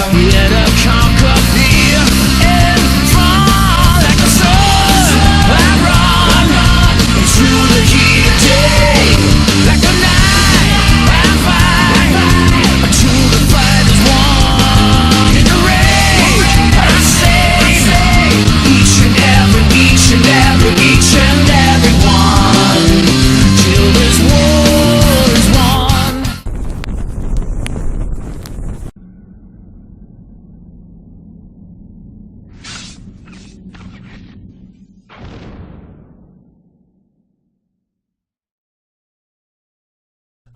Let her conquer fear and fall like a sword. I run into the heat of day, like a knife I fight until the fight is won. In the rain I save each and every one till this war is won.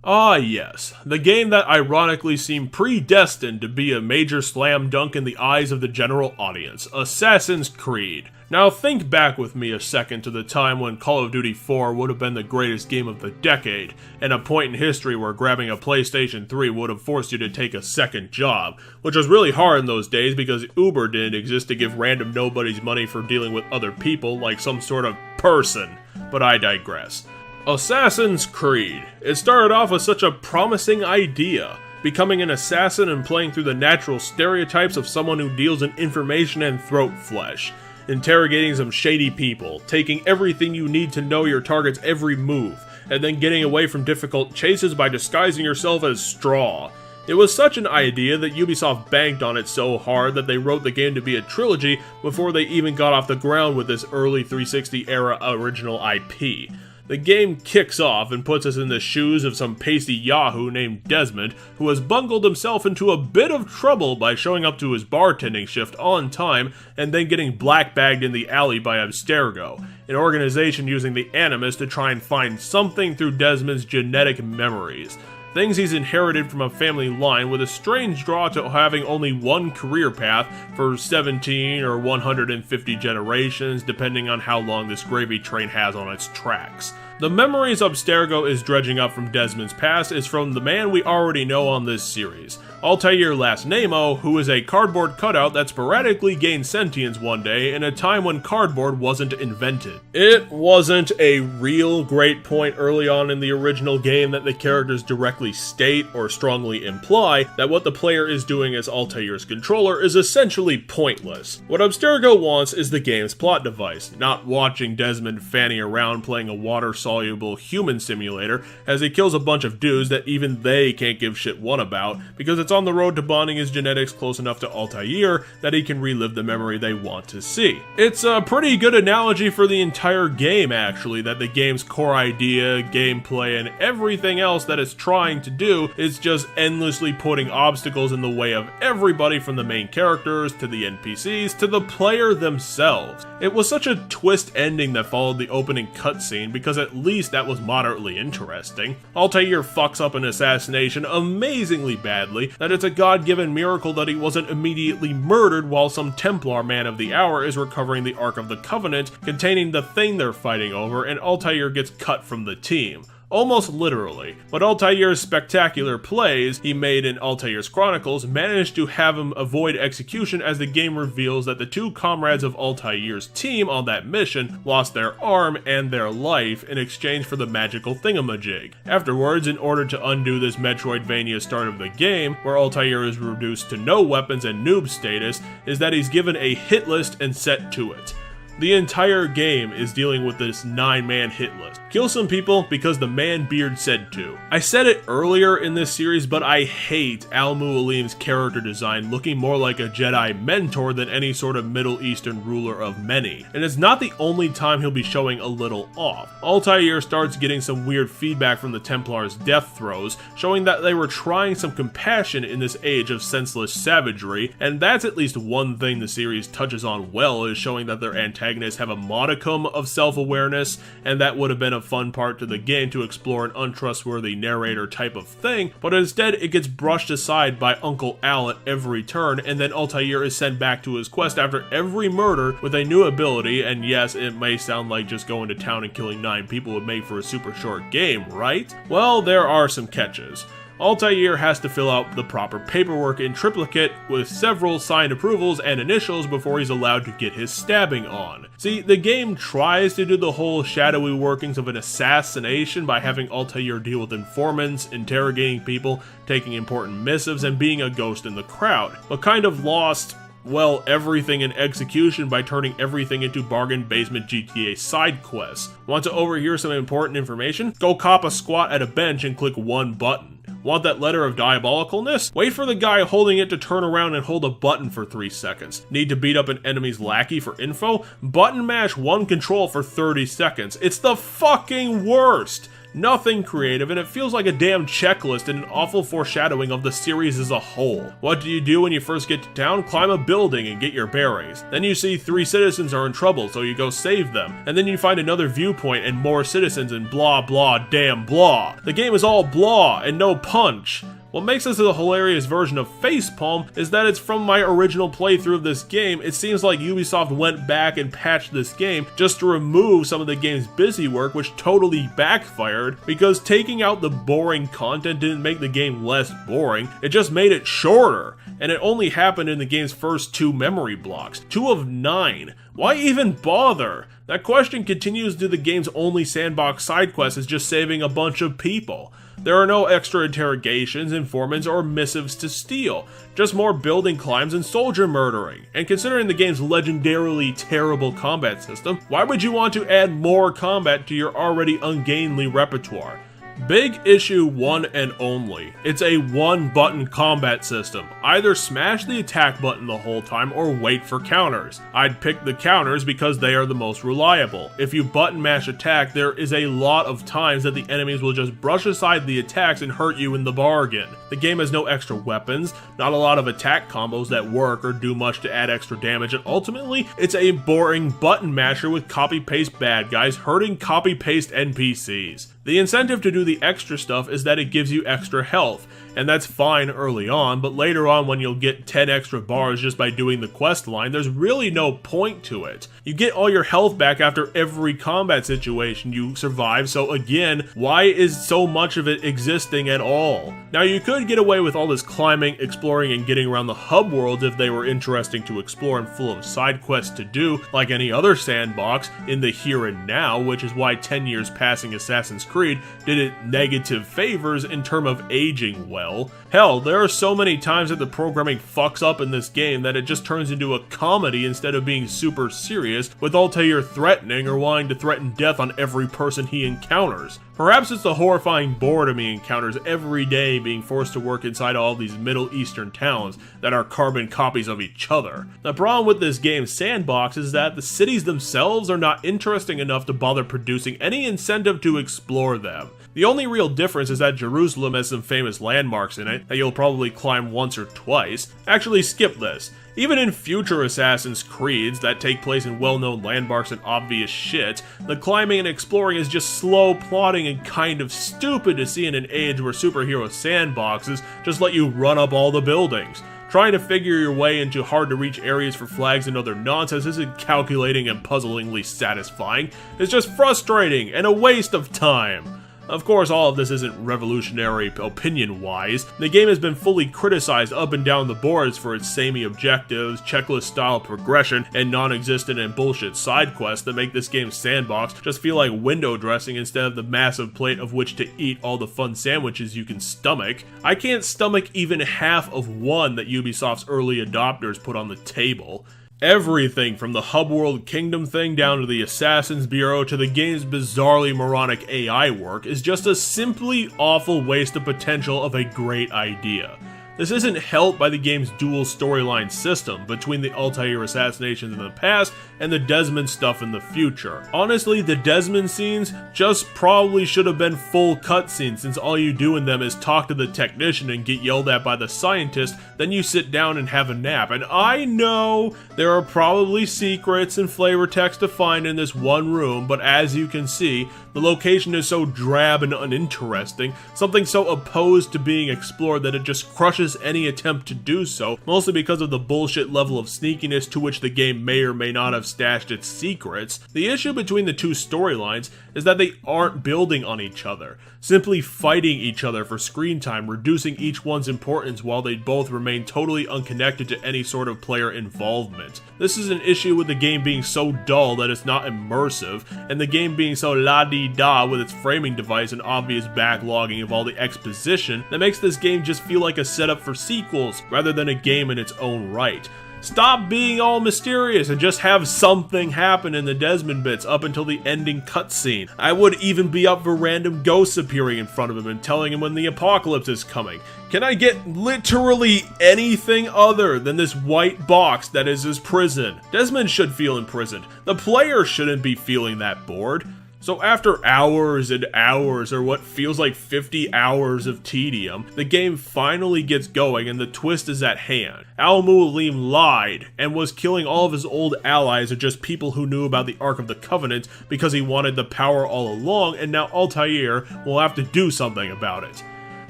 Ah yes, the game that ironically seemed predestined to be a major slam dunk in the eyes of the general audience, Assassin's Creed. Now think back with me a second to the time when Call of Duty 4 would have been the greatest game of the decade, and a point in history where grabbing a PlayStation 3 would have forced you to take a second job, which was really hard in those days because Uber didn't exist to give random nobodies money for dealing with other people like some sort of person, but I digress. Assassin's Creed. It started off as such a promising idea, becoming an assassin and playing through the natural stereotypes of someone who deals in information and throat flesh, interrogating some shady people, taking everything you need to know your target's every move, and then getting away from difficult chases by disguising yourself as straw. It was such an idea that Ubisoft banked on it so hard that they wrote the game to be a trilogy before they even got off the ground with this early 360 era original IP. The game kicks off and puts us in the shoes of some pasty yahoo named Desmond, who has bungled himself into a bit of trouble by showing up to his bartending shift on time and then getting black-bagged in the alley by Abstergo, an organization using the Animus to try and find something through Desmond's genetic memories. Things he's inherited from a family line with a strange draw to having only one career path for 17 or 150 generations, depending on how long this gravy train has on its tracks. The memories Abstergo is dredging up from Desmond's past is from the man we already know on this series, Altair Last Nemo, who is a cardboard cutout that sporadically gained sentience one day in a time when cardboard wasn't invented. It wasn't a real great point early on in the original game that the characters directly state or strongly imply that what the player is doing as Altair's controller is essentially pointless. What Abstergo wants is the game's plot device, not watching Desmond fanny around playing a water-soluble human simulator as he kills a bunch of dudes that even they can't give shit one about because it's on the road to bonding his genetics close enough to Altair that he can relive the memory they want to see. It's a pretty good analogy for the entire game actually, that the game's core idea, gameplay, and everything else that it's trying to do is just endlessly putting obstacles in the way of everybody from the main characters to the NPCs to the player themselves. It was such a twist ending that followed the opening cutscene because at least that was moderately interesting. Altair fucks up an assassination amazingly badly that it's a god-given miracle that he wasn't immediately murdered while some Templar man of the hour is recovering the Ark of the Covenant containing the thing they're fighting over, and Altair gets cut from the team. Almost literally, but Altair's spectacular plays he made in Altair's Chronicles managed to have him avoid execution as the game reveals that the two comrades of Altair's team on that mission lost their arm and their life in exchange for the magical thingamajig. Afterwards, in order to undo this Metroidvania start of the game, where Altair is reduced to no weapons and noob status, is that he's given a hit list and set to it. The entire game is dealing with this 9-man hit list. Kill some people because the man Beard said to. I said it earlier in this series, but I hate Al-Mualim's character design looking more like a Jedi mentor than any sort of Middle Eastern ruler of many. And it's not the only time he'll be showing a little off. Altair starts getting some weird feedback from the Templars' death throes, showing that they were trying some compassion in this age of senseless savagery, and that's at least one thing the series touches on well, is showing that their antagonists have a modicum of self-awareness, and that would have been a fun part to the game to explore an untrustworthy narrator type of thing, but instead it gets brushed aside by Uncle Al at every turn, and then Altair is sent back to his quest after every murder with a new ability, and yes, it may sound like just going to town and killing 9 people would make for a super short game, right? Well, there are some catches. Altair has to fill out the proper paperwork in triplicate with several signed approvals and initials before he's allowed to get his stabbing on. See, the game tries to do the whole shadowy workings of an assassination by having Altair deal with informants, interrogating people, taking important missives, and being a ghost in the crowd, but kind of lost, well, everything in execution by turning everything into bargain basement GTA side quests. Want to overhear some important information? Go cop a squat at a bench and click one button. Want that letter of diabolicalness? Wait for the guy holding it to turn around and hold a button for 3 seconds. Need to beat up an enemy's lackey for info? Button mash one control for 30 seconds. It's the fucking worst! Nothing creative, and it feels like a damn checklist and an awful foreshadowing of the series as a whole. What do you do when you first get to town? Climb a building and get your bearings. Then you see 3 citizens are in trouble, so you go save them. And then you find another viewpoint and more citizens and blah blah damn blah. The game is all blah and no punch. What makes this a hilarious version of Facepalm is that it's from my original playthrough of this game. It seems like Ubisoft went back and patched this game just to remove some of the game's busy work, which totally backfired, because taking out the boring content didn't make the game less boring, it just made it shorter. And it only happened in the game's first 2 memory blocks, 2 of 9. Why even bother? That question continues to the game's only sandbox side quest is just saving a bunch of people. There are no extra interrogations, informants, or missives to steal, just more building climbs and soldier murdering. And considering the game's legendarily terrible combat system, why would you want to add more combat to your already ungainly repertoire? Big issue 1 and only. It's a 1-button combat system. Either smash the attack button the whole time or wait for counters. I'd pick the counters because they are the most reliable. If you button mash attack, there is a lot of times that the enemies will just brush aside the attacks and hurt you in the bargain. The game has no extra weapons, not a lot of attack combos that work or do much to add extra damage, and ultimately, it's a boring button masher with copy-paste bad guys hurting copy-paste NPCs. The incentive to do the extra stuff is that it gives you extra health, and that's fine early on, but later on when you'll get 10 extra bars just by doing the quest line, there's really no point to it. You get all your health back after every combat situation you survive, so again, why is so much of it existing at all? Now you could get away with all this climbing, exploring, and getting around the hub world if they were interesting to explore and full of side quests to do, like any other sandbox, in the here and now, which is why 10 years passing Assassin's Creed did it negative favors in terms of aging well. Hell, there are so many times that the programming fucks up in this game that it just turns into a comedy instead of being super serious, with Altair threatening or wanting to threaten death on every person he encounters. Perhaps it's the horrifying boredom he encounters every day being forced to work inside all these Middle Eastern towns that are carbon copies of each other. The problem with this game's sandbox is that the cities themselves are not interesting enough to bother producing any incentive to explore them. The only real difference is that Jerusalem has some famous landmarks in it that you'll probably climb once or twice. Actually, skip this. Even in future Assassin's Creeds that take place in well-known landmarks and obvious shit, the climbing and exploring is just slow plotting and kind of stupid to see in an age where superhero sandboxes just let you run up all the buildings. Trying to figure your way into hard-to-reach areas for flags and other nonsense isn't calculating and puzzlingly satisfying. It's just frustrating and a waste of time. Of course, all of this isn't revolutionary opinion-wise. The game has been fully criticized up and down the boards for its samey objectives, checklist-style progression, and non-existent and bullshit side quests that make this game's sandbox just feel like window dressing instead of the massive plate of which to eat all the fun sandwiches you can stomach. I can't stomach even half of one that Ubisoft's early adopters put on the table. Everything from the hub world kingdom thing down to the Assassin's Bureau to the game's bizarrely moronic AI work is just a simply awful waste of potential of a great idea. This isn't helped by the game's dual storyline system between the Altair assassinations in the past and the Desmond stuff in the future. Honestly, the Desmond scenes just probably should have been full cutscenes, since all you do in them is talk to the technician and get yelled at by the scientist, then you sit down and have a nap. And I know there are probably secrets and flavor text to find in this one room, but as you can see, the location is so drab and uninteresting, something so opposed to being explored that it just crushes squashes any attempt to do so, mostly because of the bullshit level of sneakiness to which the game may or may not have stashed its secrets. The issue between the two storylines is that they aren't building on each other, simply fighting each other for screen time, reducing each one's importance while they both remain totally unconnected to any sort of player involvement. This is an issue with the game being so dull that it's not immersive, and the game being so la-di-da with its framing device and obvious backlogging of all the exposition that makes this game just feel like a setup for sequels rather than a game in its own right. Stop being all mysterious and just have something happen in the Desmond bits up until the ending cutscene. I would even be up for random ghosts appearing in front of him and telling him when the apocalypse is coming. Can I get literally anything other than this white box that is his prison? Desmond should feel imprisoned. The player shouldn't be feeling that bored. So after hours and hours, or what feels like 50 hours of tedium, the game finally gets going and the twist is at hand. Al-Mualim lied and was killing all of his old allies or just people who knew about the Ark of the Covenant because he wanted the power all along, and now Altair will have to do something about it.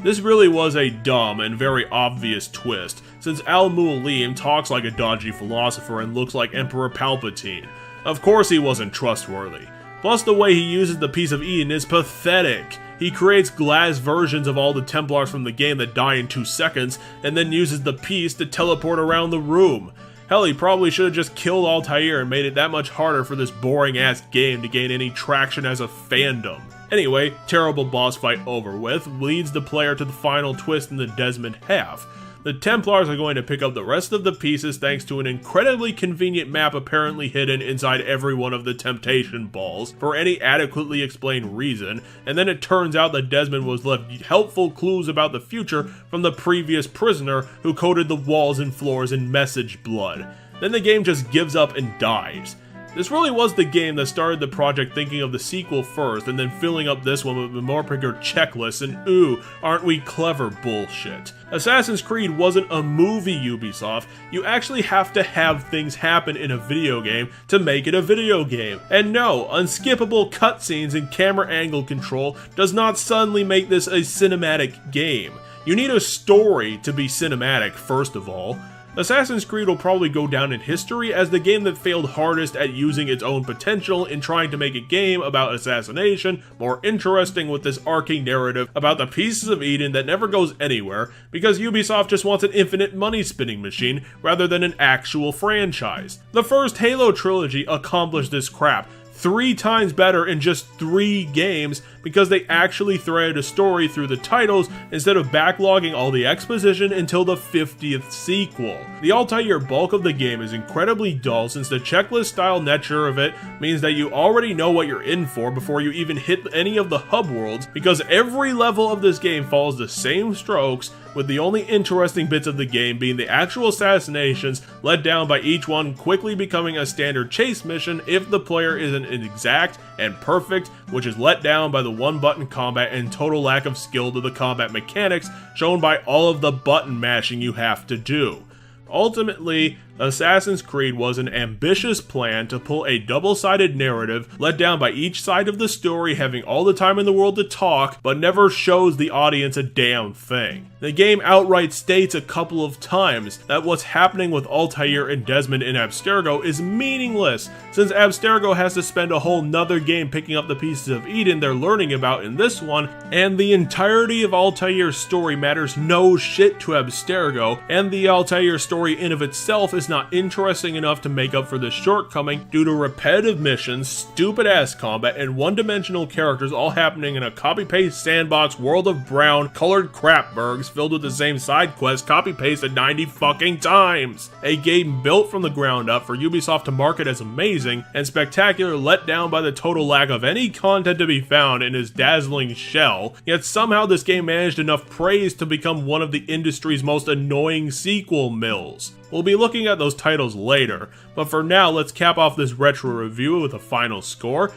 This really was a dumb and very obvious twist, since Al-Mualim talks like a dodgy philosopher and looks like Emperor Palpatine. Of course he wasn't trustworthy. Plus, the way he uses the Piece of Eden is pathetic. He creates glass versions of all the Templars from the game that die in 2 seconds, and then uses the piece to teleport around the room. Hell, he probably should have just killed Altair and made it that much harder for this boring-ass game to gain any traction as a fandom. Anyway, terrible boss fight over with, leads the player to the final twist in the Desmond half. The Templars are going to pick up the rest of the pieces thanks to an incredibly convenient map apparently hidden inside every one of the temptation balls for any adequately explained reason, and then it turns out that Desmond was left helpful clues about the future from the previous prisoner who coated the walls and floors in message blood. Then the game just gives up and dies. This really was the game that started the project thinking of the sequel first and then filling up this one with more bigger checklists and ooh, aren't we clever bullshit. Assassin's Creed wasn't a movie, Ubisoft. You actually have to have things happen in a video game to make it a video game. And no, unskippable cutscenes and camera angle control does not suddenly make this a cinematic game. You need a story to be cinematic, first of all. Assassin's Creed will probably go down in history as the game that failed hardest at using its own potential in trying to make a game about assassination more interesting with this arcing narrative about the pieces of Eden that never goes anywhere because Ubisoft just wants an infinite money-spinning machine rather than an actual franchise. The first Halo trilogy accomplished this crap 3 times better in just 3 games because they actually threaded a story through the titles instead of backlogging all the exposition until the 50th sequel. The Altair bulk of the game is incredibly dull since the checklist style nature of it means that you already know what you're in for before you even hit any of the hub worlds because every level of this game follows the same strokes, with the only interesting bits of the game being the actual assassinations led down by each one quickly becoming a standard chase mission if the player isn't exact and perfect, which is let down by the one-button combat and total lack of skill to the combat mechanics shown by all of the button mashing you have to do. Ultimately, Assassin's Creed was an ambitious plan to pull a double-sided narrative led down by each side of the story having all the time in the world to talk, but never shows the audience a damn thing. The game outright states a couple of times that what's happening with Altair and Desmond in Abstergo is meaningless, since Abstergo has to spend a whole nother game picking up the pieces of Eden they're learning about in this one, and the entirety of Altair's story matters no shit to Abstergo, and the Altair story in of itself is not interesting enough to make up for this shortcoming due to repetitive missions, stupid-ass combat, and one-dimensional characters all happening in a copy-paste sandbox world of brown, colored crapbergs filled with the same side quests copy-pasted 90 fucking times. A game built from the ground up for Ubisoft to market as amazing and spectacular, let down by the total lack of any content to be found in his dazzling shell, yet somehow this game managed enough praise to become one of the industry's most annoying sequel mills. We'll be looking at those titles later, but for now let's cap off this retro review with a final score.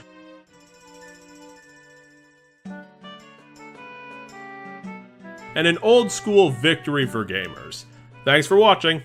And an old school victory for gamers. Thanks for watching.